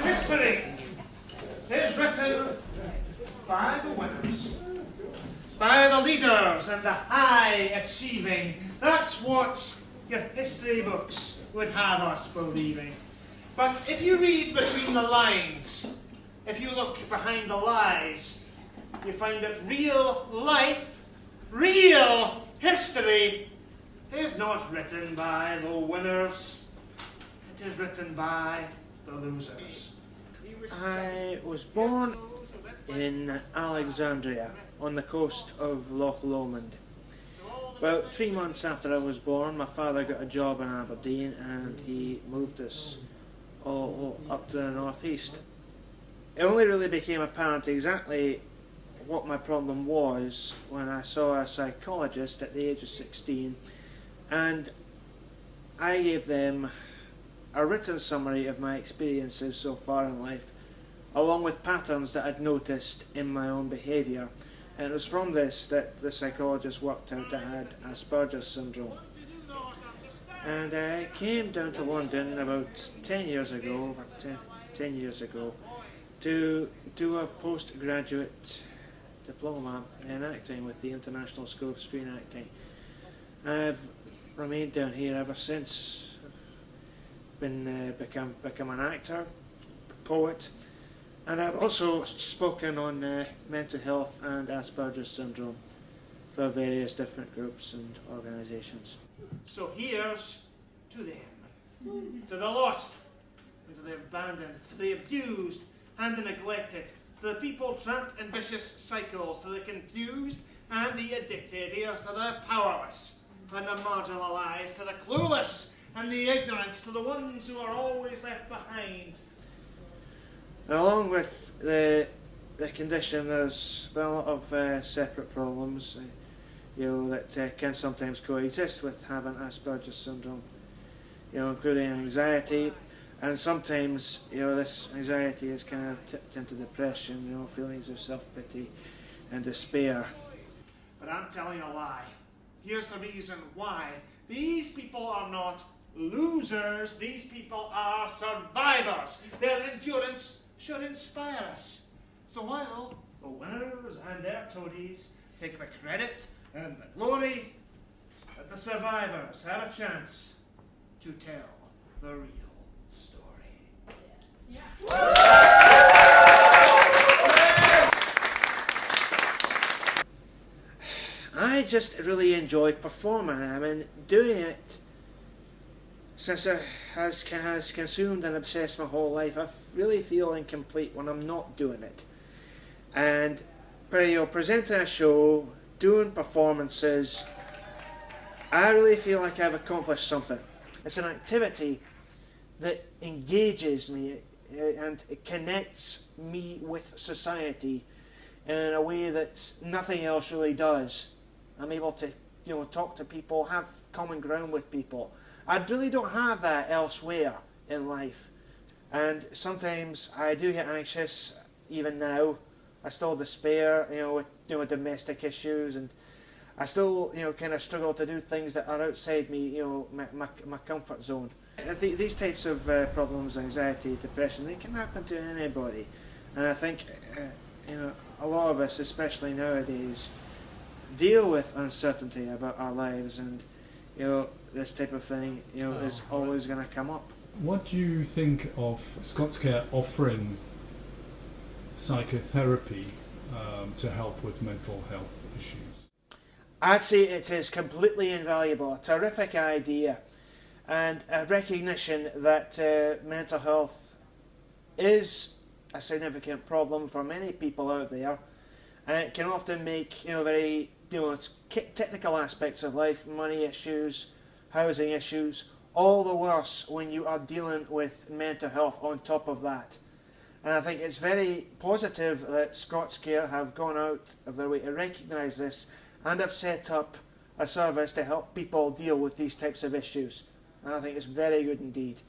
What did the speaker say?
history is written by the winners, by the leaders and the high achieving. That's what your history books would have us believing. But if you read between the lines, if you look behind the lies, you find that real life, real history is not written by the winners. It is written by the losers. I was born in Alexandria on the coast of Loch Lomond. About 3 months after I was born, my father got a job in Aberdeen and he moved us all up to the northeast. It only really became apparent exactly what my problem was when I saw a psychologist at the age of 16, and I gave them a written summary of my experiences so far in life, along with patterns that I'd noticed in my own behaviour. And it was from this that the psychologist worked out I had Asperger's syndrome. And I came down to London about 10 years ago, over 10 years ago, to do a postgraduate diploma in acting with the International School of Screen Acting. I've remained down here ever since. I've become an actor, poet, and I've also spoken on mental health and Asperger's syndrome for various different groups and organisations. So here's to them, to the lost, and to the abandoned, to the abused and the neglected, to the people trapped in vicious cycles, to the confused and the addicted. Here's to the powerless and the marginalised, to the clueless and the ignorant, to the ones who are always left behind. Along with the condition, there's been a lot of separate problems, that can sometimes coexist with having Asperger's syndrome, including anxiety, and sometimes, this anxiety is kind of tipped into depression, feelings of self-pity and despair. But I'm telling a lie. Here's the reason why. These people are not losers, these people are survivors. Their endurance should inspire us. So while the winners and their toadies take the credit and the glory, let the survivors have a chance to tell the real story. I just really enjoyed performing. I mean, doing it since it has consumed and obsessed my whole life. I really feel incomplete when I'm not doing it. And presenting a show, doing performances, I really feel like I've accomplished something. It's an activity that engages me and it connects me with society in a way that nothing else really does. I'm able to, talk to people, have common ground with people. I really don't have that elsewhere in life. And sometimes I do get anxious, even now. I still despair, with domestic issues, and I still, kind of struggle to do things that are outside me, my comfort zone. These types of problems, anxiety, depression, they can happen to anybody. And I think, a lot of us, especially nowadays, deal with uncertainty about our lives, and, this type of thing, is always going to come up. What do you think of ScotsCare offering psychotherapy to help with mental health issues? I'd say it is completely invaluable, a terrific idea, and a recognition that mental health is a significant problem for many people out there, and it can often make very technical aspects of life, money issues, housing issues, all the worse when you are dealing with mental health on top of that. And I think it's very positive that ScotsCare have gone out of their way to recognise this and have set up a service to help people deal with these types of issues. And I think it's very good indeed.